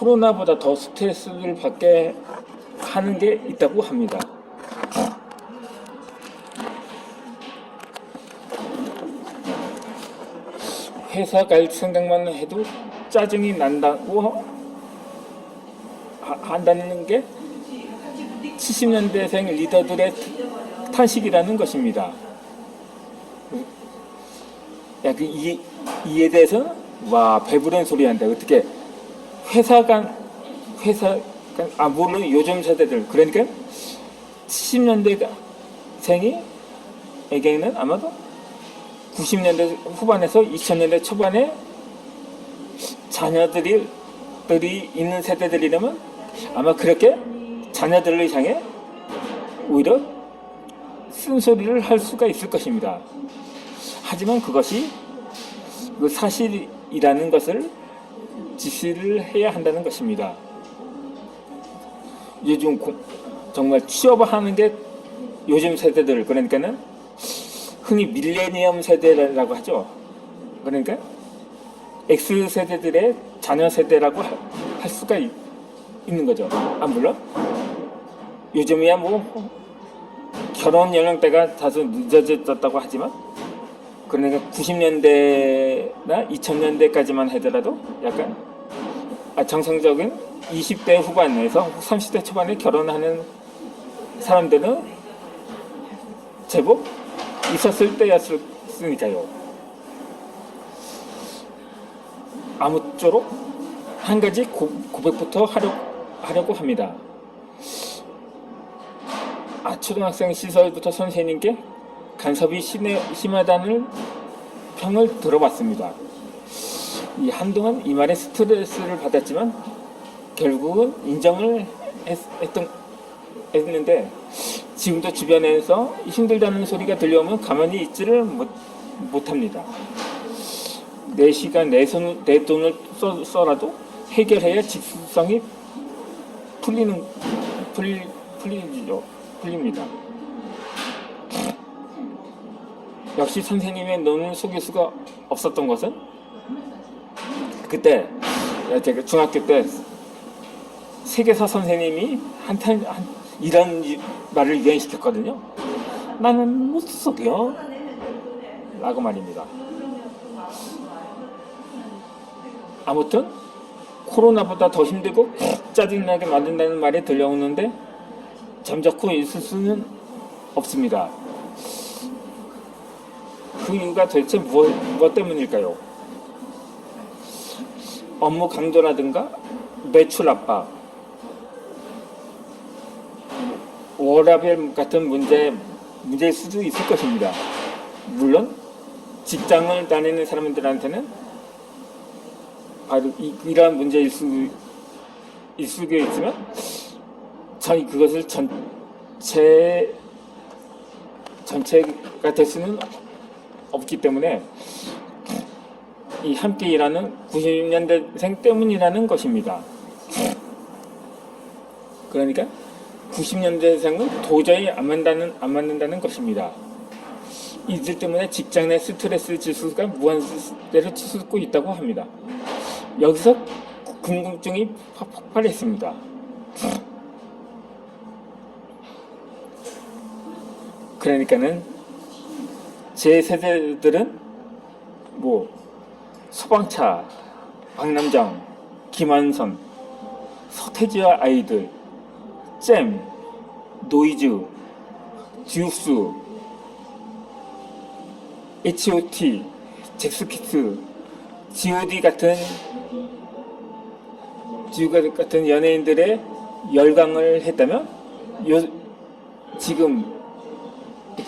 코로나보다 더 스트레스를 받게 하는 게 있다고 합니다. 회사 갈 생각만 해도 짜증이 난다고 한다는 게 70년대생 리더들의 탄식이라는 것입니다. 야, 이에 대해서 와, 배부른 소리 한다. 어떻게 물론 요즘 세대들, 그러니까 70년대생이 에게는 아마도 90년대 후반에서 2000년대 초반에 자녀들이 있는 세대들이라면 아마 그렇게 자녀들을 향해 오히려 쓴소리를 할 수가 있을 것입니다. 하지만 그것이 그 사실이라는 것을 지시를 해야 한다는 것입니다. 요즘 정말 취업하는 게 요즘 세대들, 그러니까는 흔히 밀레니엄 세대라고 하죠. 그러니까 X세대들의 자녀 세대라고 할 수가 있는 거죠. 물론 요즘이야 뭐 결혼 연령대가 다소 늦어졌다고 하지만, 그러니까 90년대나 2000년대까지만 하더라도 약간 정상적인 20대 후반에서 30대 초반에 결혼하는 사람들은 제법 있었을 때였으니까요. 아무쪼록 한 가지 고백부터 하려고 합니다. 초등학생 시절부터 선생님께 간섭이 심하다는 평을 들어봤습니다. 한동안 이 말에 스트레스를 받았지만 결국은 인정을 했는데, 지금도 주변에서 힘들다는 소리가 들려오면 가만히 있지를 못합니다. 내 시간, 내 돈을 써라도 해결해야 직수성이 풀립니다. 역시 선생님의 눈을 속일 수가 없었던 것은, 그때 제가 중학교 때 세계사 선생님이 이런 말을 유행시켰거든요. 나는 못 속여 라고 말입니다. 아무튼 코로나보다 더 힘들고 짜증나게 만든다는 말이 들려오는데 잠자코 있을 수는 없습니다. 그 이유가 도대체 무엇 때문일까요? 업무 강도라든가 매출 압박, 워라밸 같은 문제일 수도 있을 것입니다. 물론 직장을 다니는 사람들한테는 바로 이러한 문제일 수도 있지만, 저희 그것을 전체가 될 수는 없기 때문에 이 함께 일하는 90년대생 때문이라는 것입니다. 그러니까 90년대생은 도저히 안 맞는다는 것입니다. 이들 때문에 직장 내 스트레스 지수가 무한대로 치솟고 있다고 합니다. 여기서 궁금증이 폭발했습니다. 그러니까는 제 세대들은 소방차, 박남정, 김한선, 서태지와 아이들, 잼, 노이즈, 듀스, H.O.T, 잭스키스, G.O.D 같은 연예인들의 열광을 했다면, 지금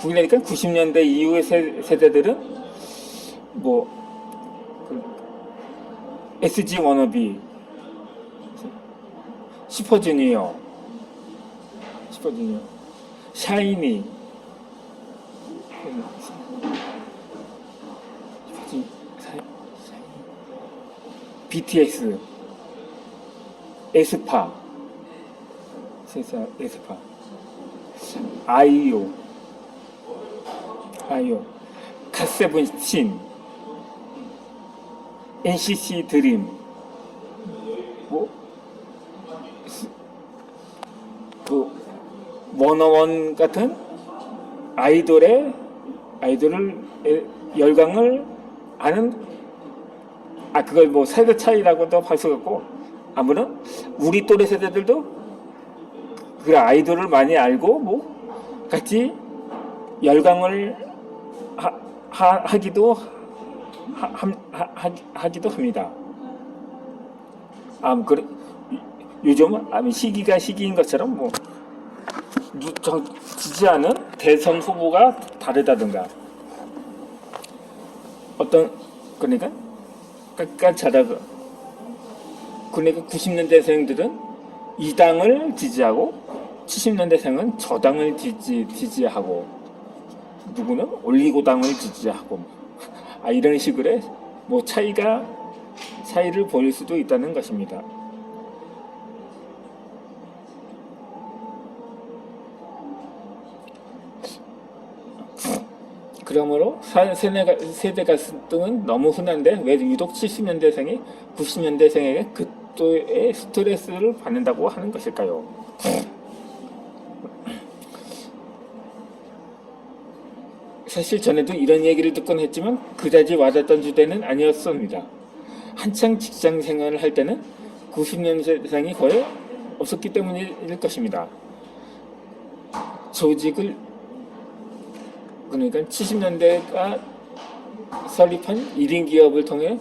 그러니까 90년대 이후의 세대들은 SG 워너비, 슈퍼주니어, 샤이니, BTS, 에스파, 아이유, 갓세븐틴, NCT 드림, 워너원 같은 아이돌을 열광을 하는, 그걸 뭐 세대 차이라고도 할 수가 없고, 아무튼 우리 또래 세대들도 그 아이돌을 많이 알고 뭐 같이 열광을 하기도 합니다. 그래, 요즘 시기가 시기인 것처럼 뭐 지지하는 대선 후보가 다르다든가, 그러니까 깎아차다가, 그러니까 90년대생들은 이 당을 지지하고 70년대생은 저 당을 지지하고, 누구는 올리고당을 지지하고, 이런 식으로 뭐 차이를 보일 수도 있다는 것입니다. 그러므로 세대 갈등은 너무 흔한데 왜 유독 70년대생이 90년대생에게 극도의 스트레스를 받는다고 하는 것일까요? 사실 전에도 이런 얘기를 듣곤 했지만 그다지 와닿던 주제는 아니었습니다. 한창 직장 생활을 할 때는 90년대생이 거의 없었기 때문일 것입니다. 조직을, 그러니까 70년대가 설립한 1인 기업을 통해서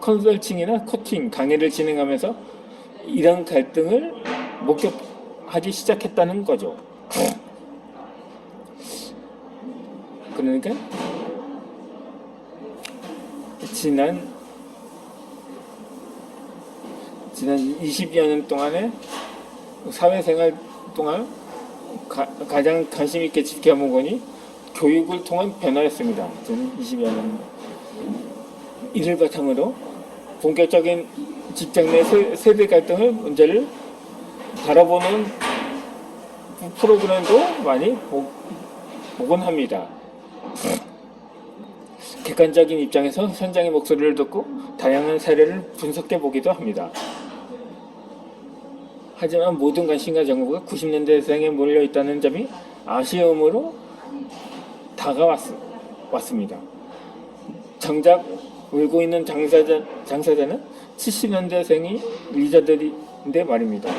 컨설팅이나 코칭, 강의를 진행하면서 이런 갈등을 목격하기 시작했다는 거죠. 그러니까 지난 20여 년 동안의 사회생활 동안 가장 관심 있게 지켜본 거니 교육을 통한 변화였습니다. 저는 20여 년 이를 바탕으로 본격적인 직장 내 세대 갈등의 문제를 바라보는 프로그램도 많이 보곤 합니다. 객관적인 입장에서 현장의 목소리를 듣고 다양한 사례를 분석해 보기도 합니다. 하지만 모든 관심과 정보가 90년대생에 몰려있다는 점이 아쉬움으로 다가왔습니다. 정작 울고 있는 당사자는 70년대생이 리더들인데 말입니다.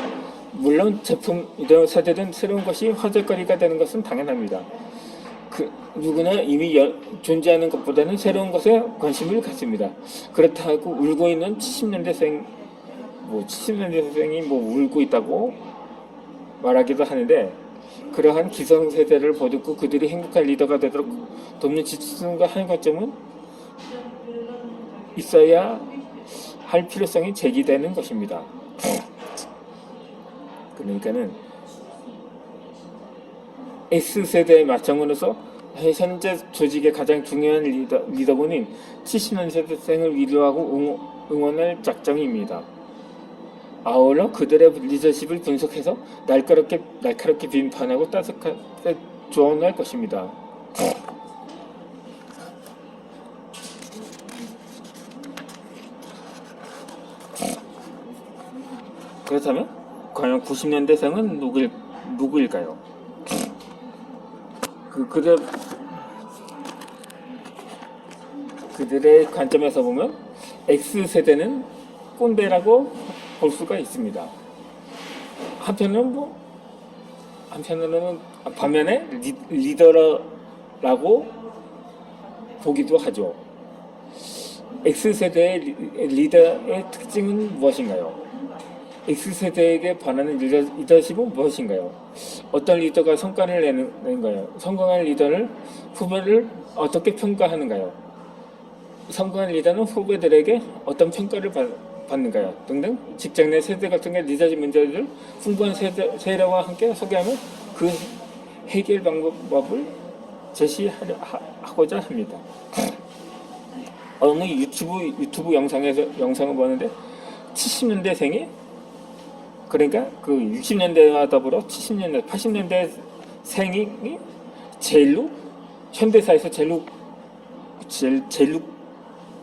물론 제품 이런 세대든 새로운 것이 화제거리가 되는 것은 당연합니다. 누구나 이미 존재하는 것보다는 새로운 것에 관심을 갖습니다. 그렇다고 울고 있는 70년대생이 울고 있다고 말하기도 하는데, 그러한 기성세대를 보듬고 그들이 행복한 리더가 되도록 돕는 지침과 한 관점은 있어야 할 필요성이 제기되는 것입니다. 그러니까는 X세대의 마청으로서 현재 조직의 가장 중요한 리더분인 70년대생을 위로하고 응원할 작정입니다. 아울러 그들의 리더십을 분석해서 날카롭게 비판하고 따뜻하게 조언할 것입니다. 그렇다면 과연 90년대생은 누구일까요? 그들의 관점에서 보면 X세대는 꼰대라고 볼 수가 있습니다. 반면에 리더라고 보기도 하죠. X세대의 리더의 특징은 무엇인가요? X세대에게 반하는 리더십은 무엇인가요? 어떤 리더가 성과를 내는가요? 성공한 리더를 후배를 어떻게 평가하는가요? 성공한 리더는 후배들에게 어떤 평가를 받는가요? 등등 직장 내 세대 갈등의 리더십 문제를 풍부한 세례와 함께 소개하며 그 해결 방법을 제시하고자 합니다. 어느 유튜브 영상을 보는데 70년대생이, 그러니까 그 60년대와 더불어 70년대, 80년대 생이 현대사에서 제일로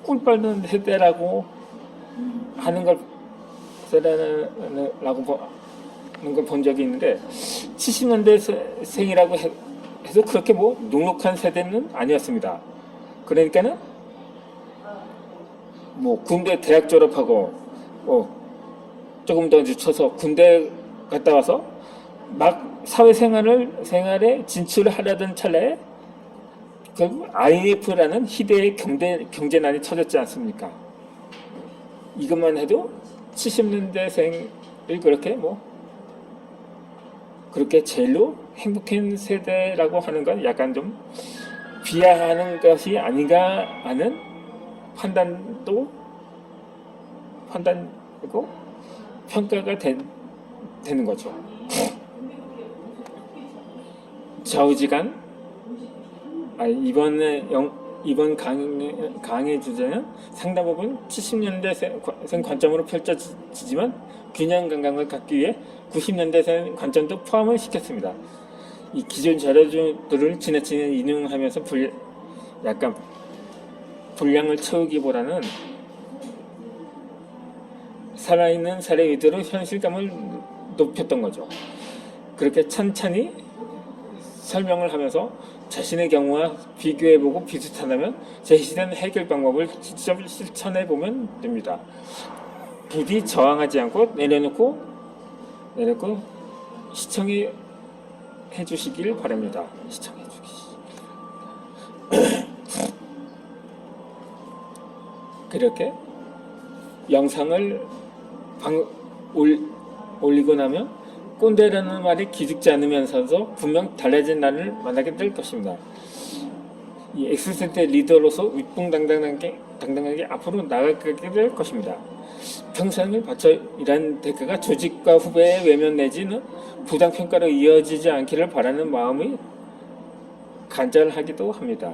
꿀 빨는 세대라고 하는 걸 본 적이 있는데, 70년대생이라고 해서 그렇게 뭐 눅눅한 세대는 아니었습니다. 그러니까는 뭐 군대 대학 졸업하고 조금 더 늦춰서 군대 갔다 와서 막 생활에 진출하려던 찰나에 결국 IMF라는 희대의 경제난이 터졌지 않습니까? 이것만 해도 70년대생을 그렇게 제일로 행복한 세대라고 하는 건 약간 좀 비하하는 것이 아닌가 하는 판단이고 평가가 되는 거죠. 좌우지간 이번 강의 주제는 상당 부분 70년대생 관점으로 펼쳐지지만 균형 감각을 갖기 위해 90년대생 관점도 포함을 시켰습니다. 이 기존 자료들을 지나치게 인용하면서 약간 분량을 채우기보다는 살아있는 사례 위주로 현실감을 높였던 거죠. 그렇게 찬찬히 설명을 하면서 자신의 경우와 비교해보고 비슷하다면 제시된 해결 방법을 직접 실천해보면 됩니다. 부디 저항하지 않고 내려놓고 시청해 주시길 바랍니다. 시청해 주시기. 그렇게 영상을 올리고 나면 꼰대라는 말이 기죽지 않으면서도 분명 달라진 나를 만나게 될 것입니다. 이 X세대 리더로서 위풍당당하게 앞으로 나아가게 될 것입니다. 평생을 바쳐 일한 대가가 조직과 후배의 외면 내지는 부당평가로 이어지지 않기를 바라는 마음이 간절하기도 합니다.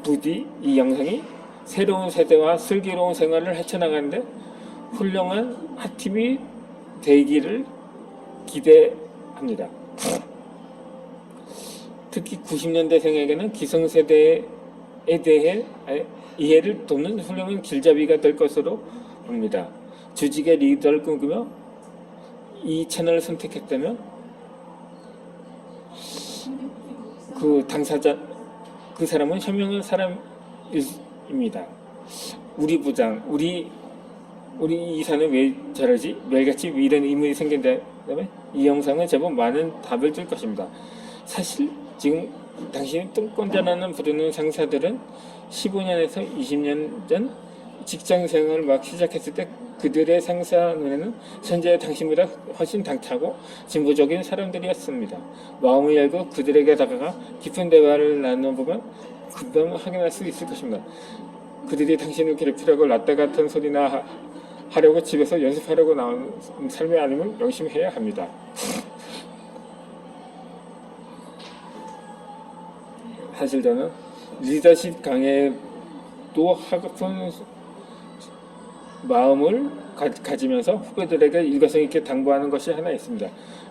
부디 이 영상이 새로운 세대와 슬기로운 생활을 헤쳐나가는데 훌륭한 핫팁이 되기를 기대합니다. 특히 90년대생에게는 기성세대에 대해 이해를 돕는 훌륭한 길잡이가 될 것으로 봅니다. 조직의 리더를 꿈꾸며 이 채널을 선택했다면 그 당사자, 그 사람은 현명한 사람입니다. 우리 부장, 우리 이사는 왜 저러지? 매일같이 왜 이런 의문이 생긴다면 이 영상은 제법 많은 답을 줄 것입니다. 사실 지금 당신이 똥꼰대라는 부르는 상사들은 15년에서 20년 전 직장생활을 막 시작했을 때 그들의 상사 눈에는 현재 당신보다 훨씬 당차고 진보적인 사람들이었습니다. 마음을 열고 그들에게 다가가 깊은 대화를 나눠보면 금방 확인할 수 있을 것입니다. 그들이 당신을 괴롭히려고 라떼 같은 소리나 하려고 집에서 연습하려고 나온 삶이 아니면 명심해야 합니다. 사실 저는 리더십 강의도 하고픈 마음을 가지면서 후배들에게 일관성 있게 당부하는 것이 하나 있습니다.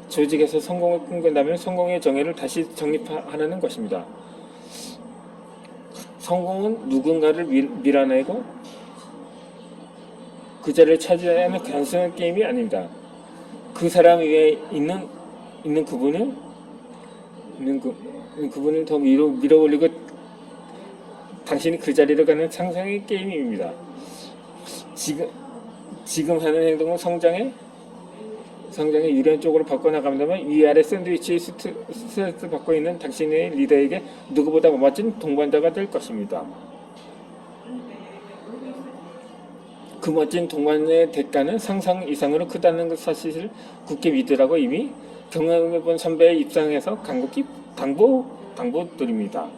조직에서 성공을 꿈꾼다면 성공의 정의를 다시 정립하는 것입니다. 성공은 누군가를 밀어내고 그 자리를 차지해야 하는 단순한 게임이 아닙니다. 그 사람 위에 있는 그분을 더 밀어올리고 당신이 그 자리로 가는 상상의 게임입니다. 지금 하는 행동은 성장의 유리한 쪽으로 바꿔나간다면 위아래 샌드위치 스트레스 받고 있는 당신의 리더에게 누구보다 멋진 동반자가 될 것입니다. 그 멋진 동반의 대가는 상상 이상으로 크다는 사실을 굳게 믿으라고 이미 경험해본 선배의 입장에서 간곡히 당부드립니다.